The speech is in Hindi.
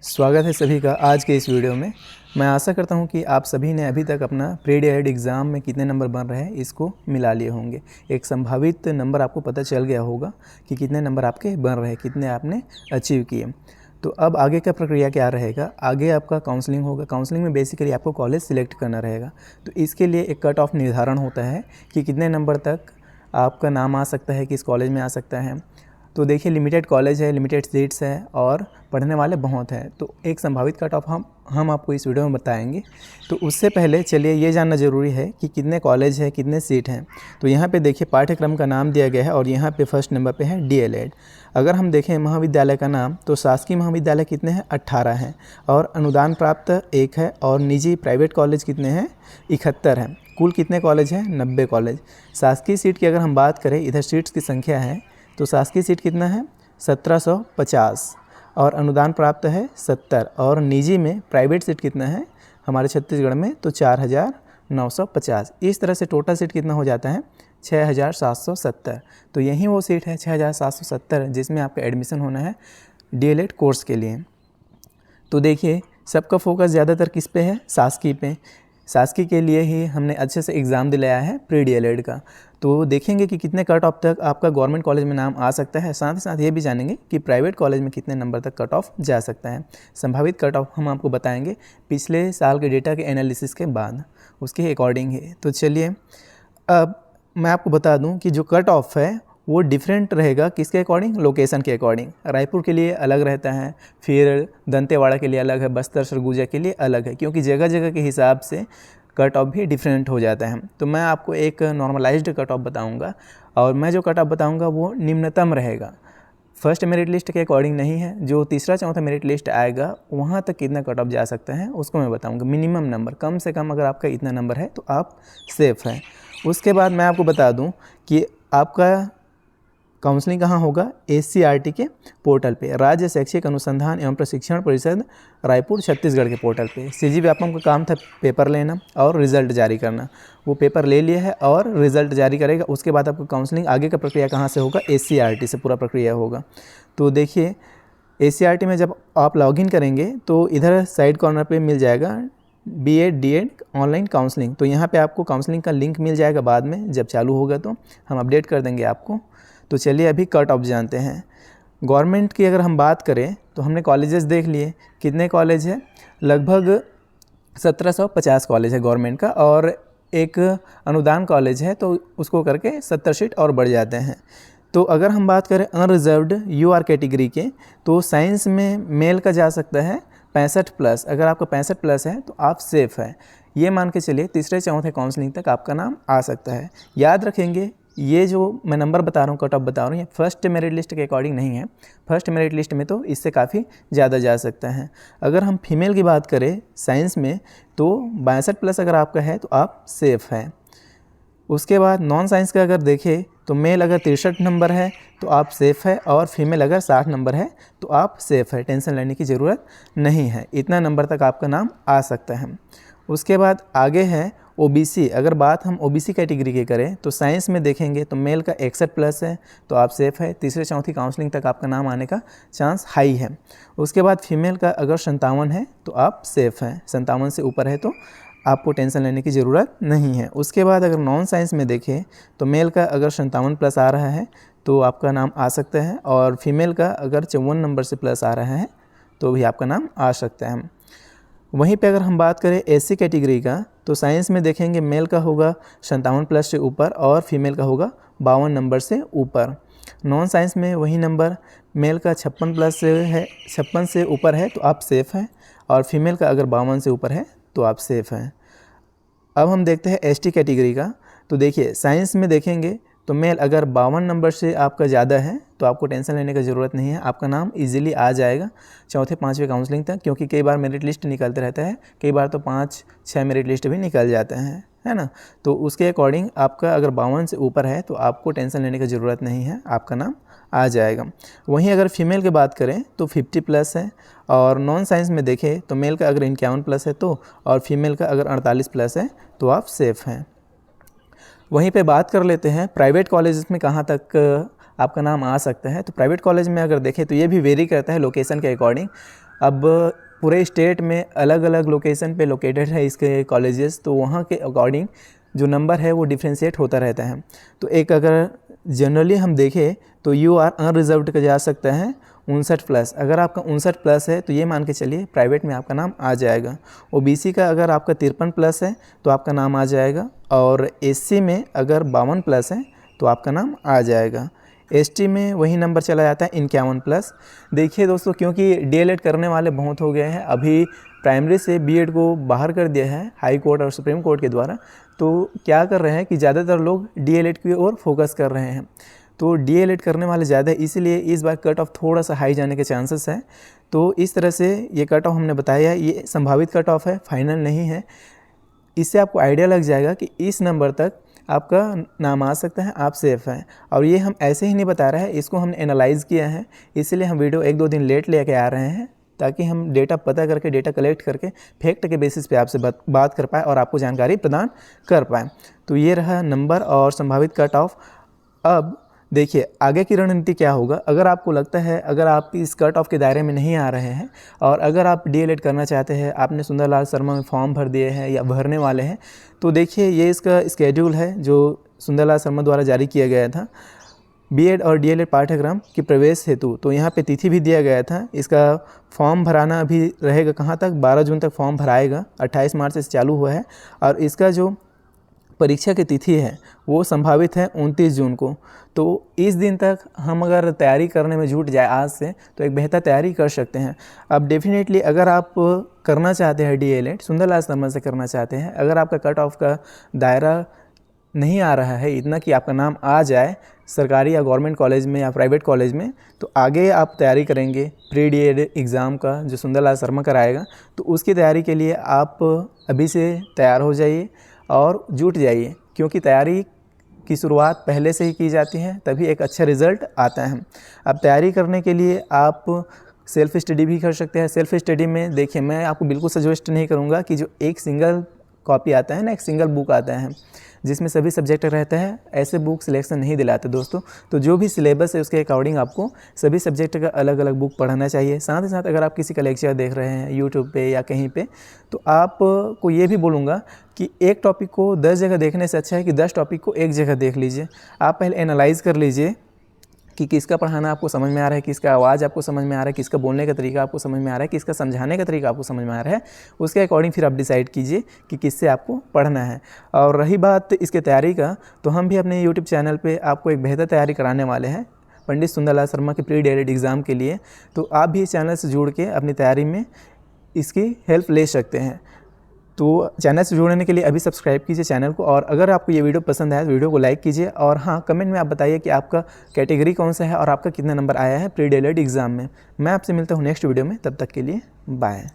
स्वागत है सभी का आज के इस वीडियो में। मैं आशा करता हूं कि आप सभी ने अभी तक अपना प्री डीएलएड एग्ज़ाम में कितने नंबर बन रहे हैं इसको मिला लिए होंगे। एक संभावित नंबर आपको पता चल गया होगा कि कितने नंबर आपके बन रहे हैं, कितने आपने अचीव किए। तो अब आगे का प्रक्रिया क्या रहेगा, आगे आपका काउंसलिंग होगा। काउंसलिंग में बेसिकली आपको कॉलेज सिलेक्ट करना रहेगा। तो इसके लिए एक कट ऑफ निर्धारण होता है कि कितने नंबर तक आपका नाम आ सकता है, किस कॉलेज में आ सकता है। तो देखिए, लिमिटेड कॉलेज है, लिमिटेड सीट्स है और पढ़ने वाले बहुत हैं। तो एक संभावित कट ऑफ हम आपको इस वीडियो में बताएंगे। तो उससे पहले चलिए ये जानना ज़रूरी है कि कितने कॉलेज है, कितने सीट हैं। तो यहाँ पे देखिए पाठ्यक्रम का नाम दिया गया है और यहाँ पे फर्स्ट नंबर पे है डीएलएड। अगर हम देखें महाविद्यालय का नाम, तो शासकीय महाविद्यालय कितने हैं, 18 हैं और अनुदान प्राप्त 1 है और निजी प्राइवेट कॉलेज कितने हैं, 71 हैं। कुल कितने कॉलेज हैं, 90 कॉलेज। शासकीय सीट की अगर हम बात करें, इधर सीट्स की संख्या है, तो शासकीय सीट कितना है, 1750 और अनुदान प्राप्त है 70 और निजी में प्राइवेट सीट कितना है हमारे छत्तीसगढ़ में, तो 4950। इस तरह से टोटल सीट कितना हो जाता है, 6770। तो यही वो सीट है 6770 जिसमें आपका एडमिशन होना है डीएलएड कोर्स के लिए। तो देखिए, सबका फोकस ज़्यादातर किस पे है, शासकीय पे। शासकीय के लिए ही हमने अच्छे से एग्ज़ाम दिलाया है प्री डीएलएड का। तो देखेंगे कि कितने कट ऑफ तक आपका गवर्नमेंट कॉलेज में नाम आ सकता है। साथ ही साथ ये भी जानेंगे कि प्राइवेट कॉलेज में कितने नंबर तक कट ऑफ जा सकता है। संभावित कट ऑफ हम आपको बताएंगे पिछले साल के डेटा के एनालिसिस के बाद, उसके अकॉर्डिंग ही। तो चलिए, अब मैं आपको बता दूं कि जो कट ऑफ है वो डिफरेंट रहेगा किसके अकॉर्डिंग, लोकेशन के अकॉर्डिंग। रायपुर के लिए अलग रहता है, फिर दंतेवाड़ा के लिए अलग है, बस्तर सरगुजा के लिए अलग है, क्योंकि जगह जगह के हिसाब से कट ऑफ भी डिफरेंट हो जाता है। तो मैं आपको एक नॉर्मलाइज्ड कट ऑफ बताऊंगा और मैं जो कट ऑफ बताऊंगा वो निम्नतम रहेगा। फर्स्ट मेरिट लिस्ट के अकॉर्डिंग नहीं है, जो तीसरा चौथा मेरिट लिस्ट आएगा वहाँ तक कितना कट ऑफ जा सकता है उसको मैं बताऊंगा। मिनिमम नंबर, कम से कम अगर आपका इतना नंबर है तो आप सेफ़ हैं। उसके बाद मैं आपको बता दूं कि आपका काउंसलिंग कहाँ होगा, एससीईआरटी के पोर्टल पे, राज्य शैक्षिक अनुसंधान एवं प्रशिक्षण परिषद रायपुर छत्तीसगढ़ के पोर्टल पे। सीजी व्यापम का काम था पेपर लेना और रिज़ल्ट जारी करना। वो पेपर ले लिया है और रिज़ल्ट जारी करेगा। उसके बाद आपका काउंसलिंग आगे का प्रक्रिया कहाँ से होगा, एससीईआरटी से पूरा प्रक्रिया होगा। तो देखिए, एससीईआरटी में जब आप लॉगिन करेंगे तो इधर साइड कॉर्नर पर मिल जाएगा बीएड डीएड ऑनलाइन काउंसलिंग। तो यहाँ पे आपको काउंसलिंग का लिंक मिल जाएगा बाद में, जब चालू होगा तो हम अपडेट कर देंगे आपको। तो चलिए अभी कट ऑफ जानते हैं। गवर्नमेंट की अगर हम बात करें तो हमने कॉलेजेस देख लिए, कितने कॉलेज है, लगभग 1750 कॉलेज है गवर्नमेंट का और एक अनुदान कॉलेज है, तो उसको करके 70 सीट और बढ़ जाते हैं। तो अगर हम बात करें अनरिजर्व्ड यूआर कैटेगरी के, तो साइंस में मेल का जा सकता है 65+। अगर आपका 65+ है तो आप सेफ़ है। ये मान के चलिए तीसरे चौथे काउंसलिंग तक आपका नाम आ सकता है। याद रखेंगे, ये जो मैं नंबर बता रहा हूँ, कट ऑफ बता रहा हूँ, ये फर्स्ट मेरिट लिस्ट के अकॉर्डिंग नहीं है। फर्स्ट मेरिट लिस्ट में तो इससे काफ़ी ज़्यादा जा सकता है। अगर हम फीमेल की बात करें साइंस में, तो 62+ अगर आपका है तो आप सेफ़ हैं। उसके बाद नॉन साइंस का अगर देखें तो मेल अगर 63 नंबर है तो आप सेफ़ है और फीमेल अगर 60 नंबर है तो आप सेफ़ है। टेंशन लेने की ज़रूरत नहीं है, इतना नंबर तक आपका नाम आ सकता है। उसके बाद आगे है ओबीसी। अगर बात हम ओबीसी कैटेगरी की करें तो साइंस में देखेंगे तो मेल का 61+ है तो आप सेफ़ है। तीसरे चौथी काउंसलिंग तक आपका नाम आने का चांस हाई है। उसके बाद फीमेल का अगर 57 है तो आप सेफ़ हैं। 57 से ऊपर है तो आपको टेंशन लेने की ज़रूरत नहीं है। उसके बाद अगर नॉन साइंस में देखें तो मेल का अगर 57+ आ रहा है तो आपका नाम आ सकता है और फीमेल का अगर 54 नंबर से प्लस आ रहा है तो भी आपका नाम आ सकता है। वहीं पे अगर हम बात करें एससी कैटेगरी का, तो साइंस में देखेंगे मेल का होगा 57+ से ऊपर और फीमेल का होगा 52 नंबर से ऊपर। नॉन साइंस में वही नंबर, मेल का 56+ से है, 56 से ऊपर है तो आप सेफ़ हैं और फीमेल का अगर 52 से ऊपर है तो आप सेफ़ हैं। अब हम देखते हैं एसटी कैटेगरी का। तो देखिए, साइंस में देखेंगे तो मेल अगर 52 नंबर से आपका ज़्यादा है तो आपको टेंशन लेने की ज़रूरत नहीं है, आपका नाम इजीली आ जाएगा चौथे पाँचवें काउंसलिंग तक, क्योंकि कई बार मेरिट लिस्ट निकलते रहता है, कई बार तो 5-6 मेरिट लिस्ट भी निकल जाते हैं, है ना। तो उसके अकॉर्डिंग आपका अगर 52 से ऊपर है तो आपको टेंशन लेने की ज़रूरत नहीं है, आपका नाम आ जाएगा। वहीं अगर फीमेल की बात करें तो 50+ है और नॉन साइंस में देखें तो मेल का अगर 51+ है तो, और फीमेल का अगर 48+ है तो आप सेफ़ हैं। वहीं पे बात कर लेते हैं प्राइवेट कॉलेज में कहाँ तक आपका नाम आ सकता है। तो प्राइवेट कॉलेज में अगर देखें तो ये भी वेरी करता है लोकेशन के अकॉर्डिंग। अब पूरे स्टेट में अलग अलग लोकेशन पे लोकेटेड है इसके कॉलेजेस, तो वहाँ के अकॉर्डिंग जो नंबर है वो डिफ्रेंशिएट होता रहता है। तो एक अगर जनरली हम देखें तो यू आर अनरिजर्व्ड का जा सकता है 59+। अगर आपका 59+ है तो ये मान के चलिए प्राइवेट में आपका नाम आ जाएगा। ओबीसी का अगर आपका 53+ है तो आपका नाम आ जाएगा, और एससी में अगर 52+ है तो आपका नाम आ जाएगा। एसटी में वही नंबर चला जाता है 51+। देखिए दोस्तों, क्योंकि डीएलएड करने वाले बहुत हो गए हैं, अभी प्राइमरी से बीएड को बाहर कर दिया है हाई कोर्ट और सुप्रीम कोर्ट के द्वारा, तो क्या कर रहे हैं कि ज़्यादातर लोग डीएलएड की ओर फोकस कर रहे हैं। तो डीएलएड करने वाले ज़्यादा, इसीलिए इस बार कट ऑफ थोड़ा सा हाई जाने के चांसेस हैं। तो इस तरह से ये कट ऑफ हमने बताया है, ये संभावित कट ऑफ है, फाइनल नहीं है। इससे आपको आइडिया लग जाएगा कि इस नंबर तक आपका नाम आ सकता है, आप सेफ़ हैं। और ये हम ऐसे ही नहीं बता रहे हैं, इसको हमने एनालाइज़ किया है, इसलिए हम वीडियो 1-2 दिन लेट लेके आ रहे हैं, ताकि हम डेटा पता करके, डेटा कलेक्ट करके फैक्ट के बेसिस पे आपसे बात कर पाए और आपको जानकारी प्रदान कर पाएँ। तो ये रहा नंबर और संभावित कट ऑफ। अब देखिए आगे की रणनीति क्या होगा। अगर आपको लगता है, अगर आप इस कट ऑफ के दायरे में नहीं आ रहे हैं और अगर आप डीएलएड करना चाहते हैं, आपने सुंदरलाल शर्मा में फॉर्म भर दिए हैं या भरने वाले हैं, तो देखिए ये इसका स्केड्यूल है जो सुंदरलाल शर्मा द्वारा जारी किया गया था बीएड और डीएलएड पाठ्यक्रम के प्रवेश हेतु। तो यहाँ पे तिथि भी दिया गया था। इसका फॉर्म भराना अभी रहेगा कहाँ तक, 12 जून तक फॉर्म भराएगा, 28 मार्च से चालू हुआ है। और इसका जो परीक्षा की तिथि है वो संभावित है 29 जून को। तो इस दिन तक हम अगर तैयारी करने में जुट जाए आज से, तो एक बेहतर तैयारी कर सकते हैं। अब डेफिनेटली अगर आप करना चाहते हैं डीएलएड सुंदरलाल शर्मा से करना चाहते हैं, अगर आपका कट ऑफ का दायरा नहीं आ रहा है इतना कि आपका नाम आ जाए सरकारी या गवर्नमेंट कॉलेज में या प्राइवेट कॉलेज में, तो आगे आप तैयारी करेंगे प्री डीएलएड एग्ज़ाम का जो सुंदरलाल शर्मा कराएगा। तो उसकी तैयारी के लिए आप अभी से तैयार हो जाइए और जुट जाइए, क्योंकि तैयारी की शुरुआत पहले से ही की जाती है, तभी एक अच्छा रिज़ल्ट आता है। अब तैयारी करने के लिए आप सेल्फ़ स्टडी भी कर सकते हैं। सेल्फ़ स्टडी में देखिए, मैं आपको बिल्कुल सजेस्ट नहीं करूँगा कि जो एक सिंगल कॉपी आता है ना, एक सिंगल बुक आता है जिसमें सभी सब्जेक्ट रहते हैं, ऐसे बुक सिलेक्शन नहीं दिलाते दोस्तों। तो जो भी सिलेबस है उसके अकॉर्डिंग आपको सभी सब्जेक्ट का अलग अलग बुक पढ़ना चाहिए। साथ ही साथ अगर आप किसी का लेक्चर देख रहे हैं यूट्यूब पे या कहीं पे, तो आपको ये भी बोलूँगा कि एक टॉपिक को 10 जगह देखने से अच्छा है कि 10 टॉपिक को एक जगह देख लीजिए। आप पहले एनालाइज़ कर लीजिए कि किसका पढ़ाना आपको समझ में आ रहा है, किसका आवाज़ आपको समझ में आ रहा है, किसका बोलने का तरीका आपको समझ में आ रहा है, किसका समझाने का तरीका आपको समझ में आ रहा है। उसके अकॉर्डिंग फिर आप डिसाइड कीजिए कि किससे आपको पढ़ना है। और रही बात इसके तैयारी का, तो हम भी अपने यूट्यूब चैनल पे आपको एक बेहतर तैयारी कराने वाले हैं पंडित सुंदरलाल शर्मा के प्री डीएलएड एग्ज़ाम के लिए। तो आप भी इस चैनल से जुड़ के अपनी तैयारी में इसकी हेल्प ले सकते हैं। तो चैनल से जुड़ने के लिए अभी सब्सक्राइब कीजिए चैनल को, और अगर आपको ये वीडियो पसंद आया तो वीडियो को लाइक कीजिए। और हाँ, कमेंट में आप बताइए कि आपका कैटेगरी कौन सा है और आपका कितना नंबर आया है प्री डीएलएड एग्ज़ाम में। मैं आपसे मिलता हूँ नेक्स्ट वीडियो में, तब तक के लिए बाय।